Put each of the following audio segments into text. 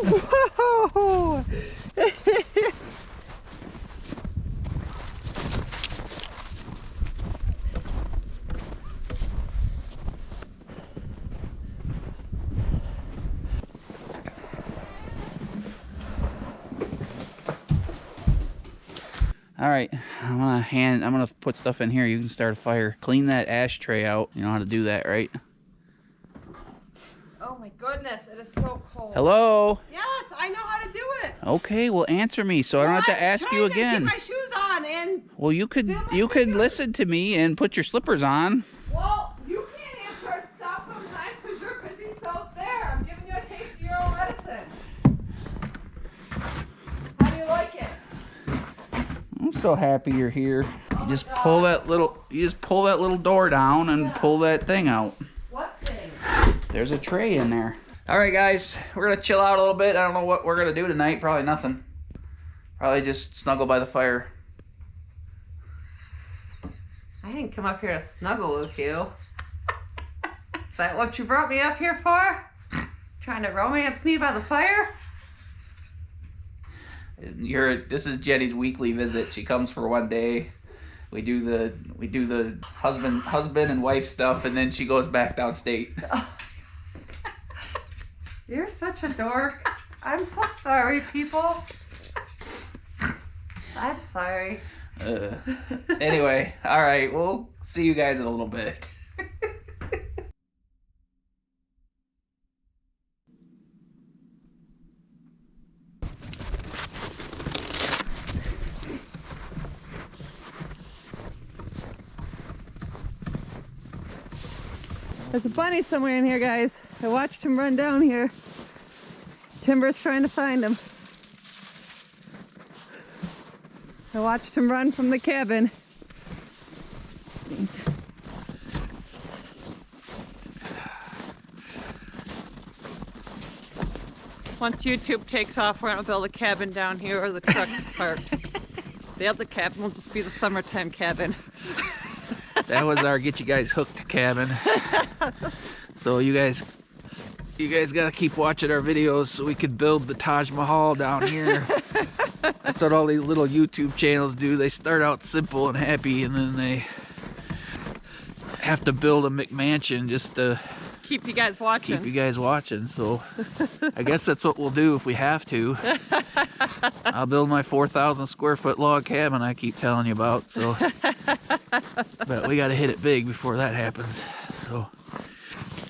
Whoa! All right, I'm gonna put stuff in here. You can start a fire. Clean that ashtray out. You know how to do that, right? Oh my goodness, it is so cold. Hello? Yes, I know how to do it. Okay, well answer me so I don't have to ask you again. I'm trying to keep my shoes on and... Well, you could listen to me and put your slippers on. Well, you can't answer stuff sometimes because you're busy self there. I'm giving you a taste of your own medicine. How do you like it? I'm so happy you're here. You just pull that little door down and pull that thing out. What thing? There's a tray in there. All right, guys, we're gonna chill out a little bit. I don't know what we're gonna do tonight. Probably nothing. Probably just snuggle by the fire. I didn't come up here to snuggle with you. Is that what you brought me up here for? Trying to romance me by the fire? This is Jenny's weekly visit. She comes for one day. We do the husband and wife stuff, and then she goes back downstate. You're such a dork. I'm so sorry, people. I'm sorry. Anyway, all right, we'll see you guys in a little bit. There's a bunny somewhere in here, guys. I watched him run down here. Timber's trying to find him. I watched him run from the cabin. Once YouTube takes off, we're gonna build a cabin down here where the truck is parked. The other cabin will just be the summertime cabin. That was our get you guys hooked cabin. So you guys gotta keep watching our videos so we could build the Taj Mahal down here. That's what all these little YouTube channels do. They start out simple and happy, and then they have to build a McMansion just to keep you guys watching. So I guess that's what we'll do if we have to. I'll build my 4,000 square foot log cabin I keep telling you about. So, but we got to hit it big before that happens. So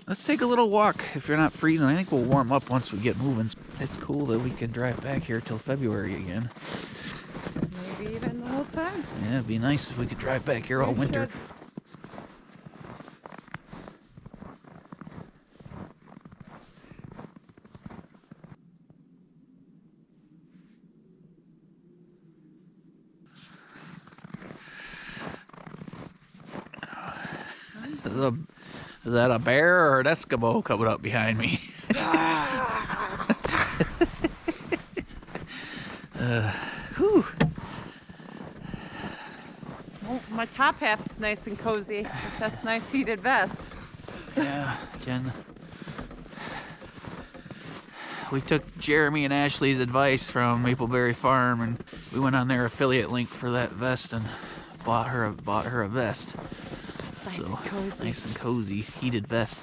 let's take a little walk. If you're not freezing, I think we'll warm up once we get moving. It's cool that we can drive back here till February again. Maybe even the whole time. Yeah, it'd be nice if we could drive back here all winter. Is that a bear or an Eskimo coming up behind me? Whew. Well, my top half is nice and cozy. That's nice heated vest. Yeah, Jen. We took Jeremy and Ashley's advice from Mapleberry Farm, and we went on their affiliate link for that vest and bought her a vest. Nice So, and cozy. Nice and cozy, heated vest.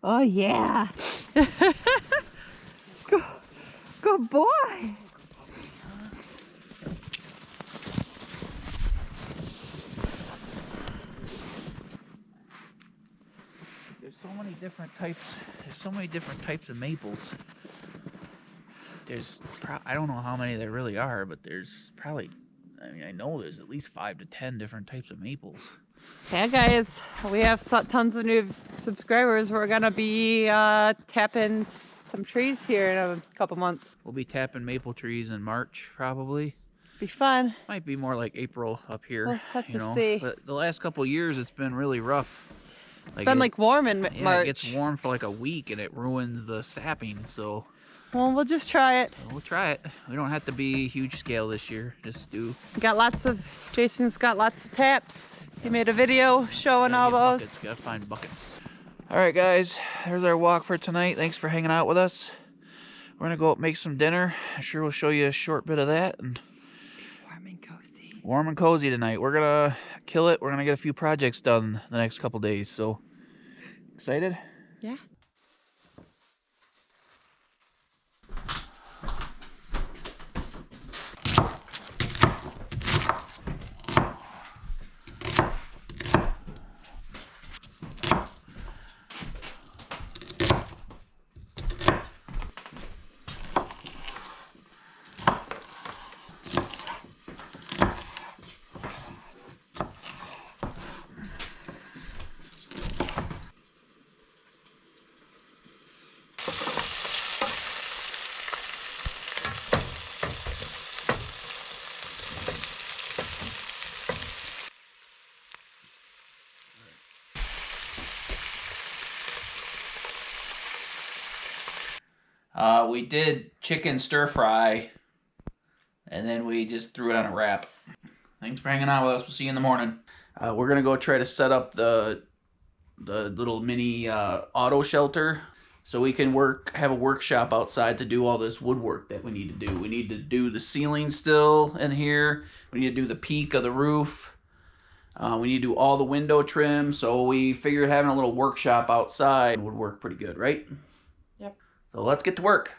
Oh yeah. Good boy. There's so many different types. There's so many different types of maples. I don't know how many there really are, but there's probably, I know there's at least 5 to 10 different types of maples. Yeah, guys, we have tons of new subscribers. We're gonna be tapping some trees here in a couple months. We'll be tapping maple trees in March, probably. Be fun. Might be more like April up here. We'll have to see. But the last couple years, it's been really rough. It's been like warm in March. Yeah, it gets warm for like a week, and it ruins the sapping. So. Well, we'll just try it. We'll try it. We don't have to be huge scale this year. Just do. Jason's got lots of taps. He made a video showing all those. Buckets. Gotta find buckets. All right, guys, there's our walk for tonight. Thanks for hanging out with us. We're gonna go up and make some dinner. I'm sure we'll show you a short bit of that. And Warm and cozy. Warm and cozy tonight. We're gonna kill it. We're gonna get a few projects done the next couple days. So excited? Yeah. We did chicken stir fry, and then we just threw it on a wrap. Thanks for hanging out with us. We'll see you in the morning. We're gonna go try to set up the little mini auto shelter so we can have a workshop outside to do all this woodwork that we need to do. We need to do the ceiling still in here. We need to do the peak of the roof. We need to do all the window trim. So we figured having a little workshop outside would work pretty good, right? Yep. So let's get to work.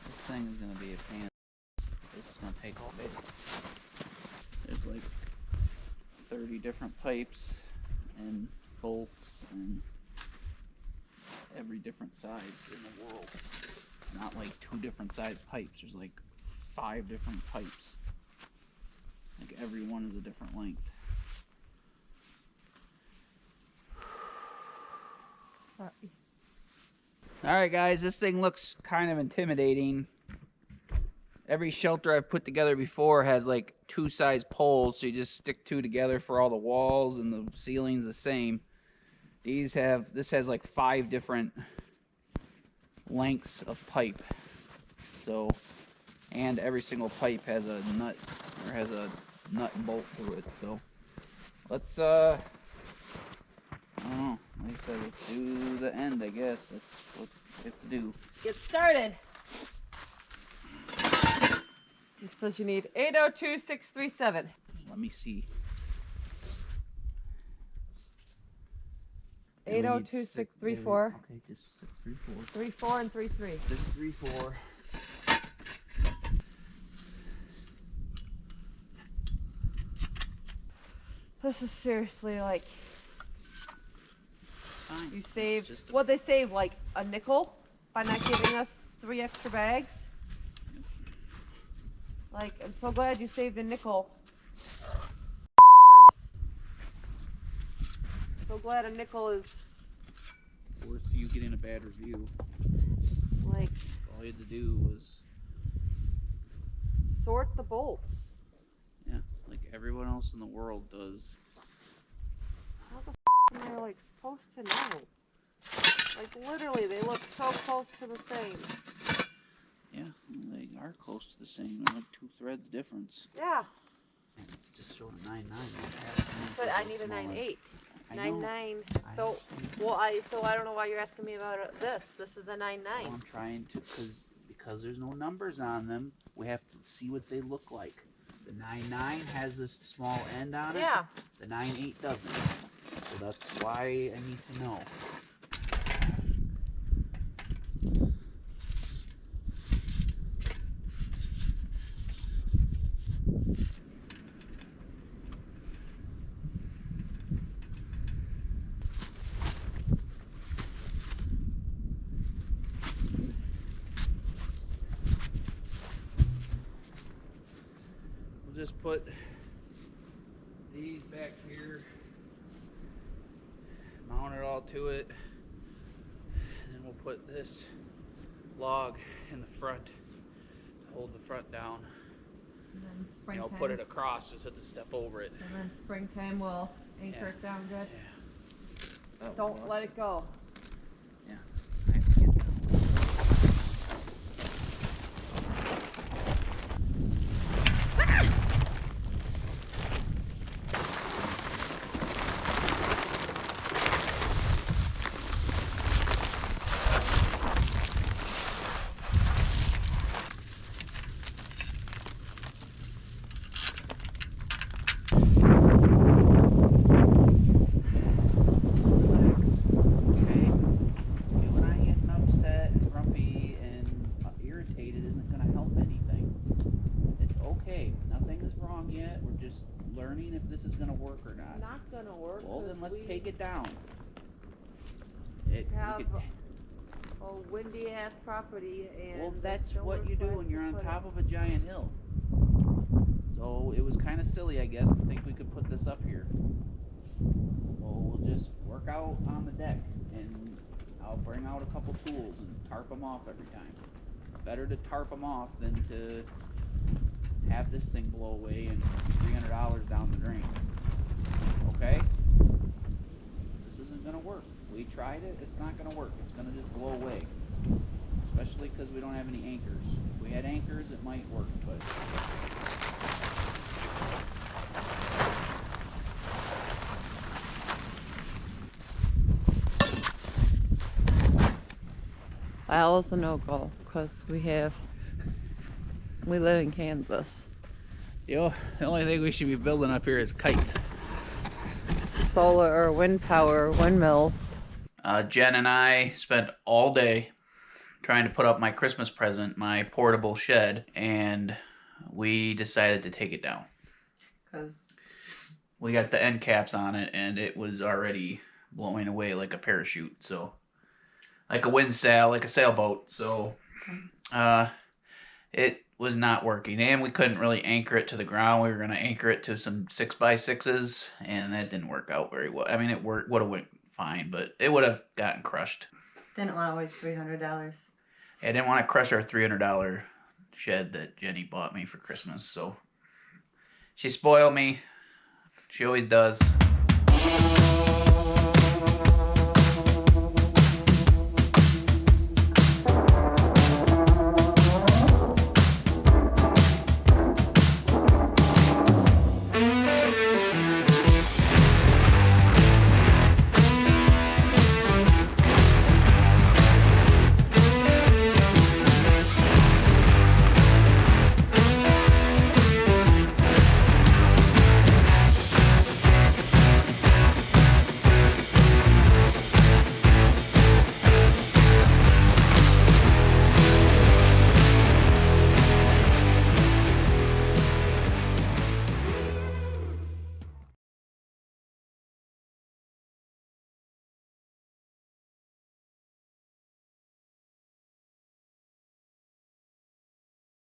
This thing is going to be a pain. This is going to take all day. There's like 30 different pipes and bolts and every different size in the world. Not like 2 different size pipes. There's like 5 different pipes. Like every one is a different length. Sorry. Alright guys, this thing looks kind of intimidating. Every shelter I've put together before has like 2 size poles, so you just stick 2 together for all the walls, and the ceiling's the same. This has like 5 different lengths of pipe. So, and every single pipe has a nut, or has a nut and bolt through it. So let's I don't know, like I said, let's do the end, I guess. That's what we have to do. Get started. It says you need 802637. Let me see. 802634. Okay, just 34. 34 and 33. Just 34. This is seriously like Fine. you saved. Just a- What they save like a nickel by not giving us 3 extra bags. Like, I'm so glad you saved a nickel. So glad a nickel is worth you getting a bad review. like All you had to do was, sort the bolts. yeah, like everyone else in the world does. How the am I like supposed to know? Like literally, they look so close to the same. Yeah, they are close to the same. They're like 2 threads difference. Yeah, And it's just showing a 9.9. but I need a 9.8. I know. 9.9. I So, understand. I don't know why you're asking me about this. This is a 9.9. Well, I'm trying to, because there's no numbers on them, we have to see what they look like. The 9.9 has this small end on it. Yeah. The 9.8 doesn't. So that's why I need to know. We'll just put these back here, mount it all to it, and then we'll put this log in the front to hold the front down. And then And springtime. I'll put it across, just have to step over it. And then springtime we'll anchor it down good. Yeah. Don't let it go. Yeah. I have to get gonna work or not. Not gonna work. Well, then let's we take it down. have a windy ass property, and well, that's nowhere what you do for us when to you're on put top it. of a giant hill. So it was kind of silly, I guess, to think we could put this up here. Well, we'll just work out on the deck, and I'll bring out a couple tools and tarp them off every time. Better to tarp them off than to have this thing blow away and $300 down the drain. Okay? This isn't gonna work. We tried it, it's not gonna work. It's gonna just blow away. Especially because we don't have any anchors. If we had anchors, it might work, but... That was a no-go, because we live in Kansas. The only thing we should be building up here is kites. Solar or wind power, windmills. Jen and I spent all day trying to put up my Christmas present, my portable shed, and we decided to take it down. Because we got the end caps on it, and it was already blowing away like a parachute, so like a wind sail, like a sailboat. So it was not working, and we couldn't really anchor it to the ground. We were going to anchor it to some 6x6s, and that didn't work out very well. I mean, it would have went fine, but it would have gotten crushed. Didn't want to waste $300. I didn't want to crush our $300 shed that Jenny bought me for Christmas, so she spoiled me. She always does.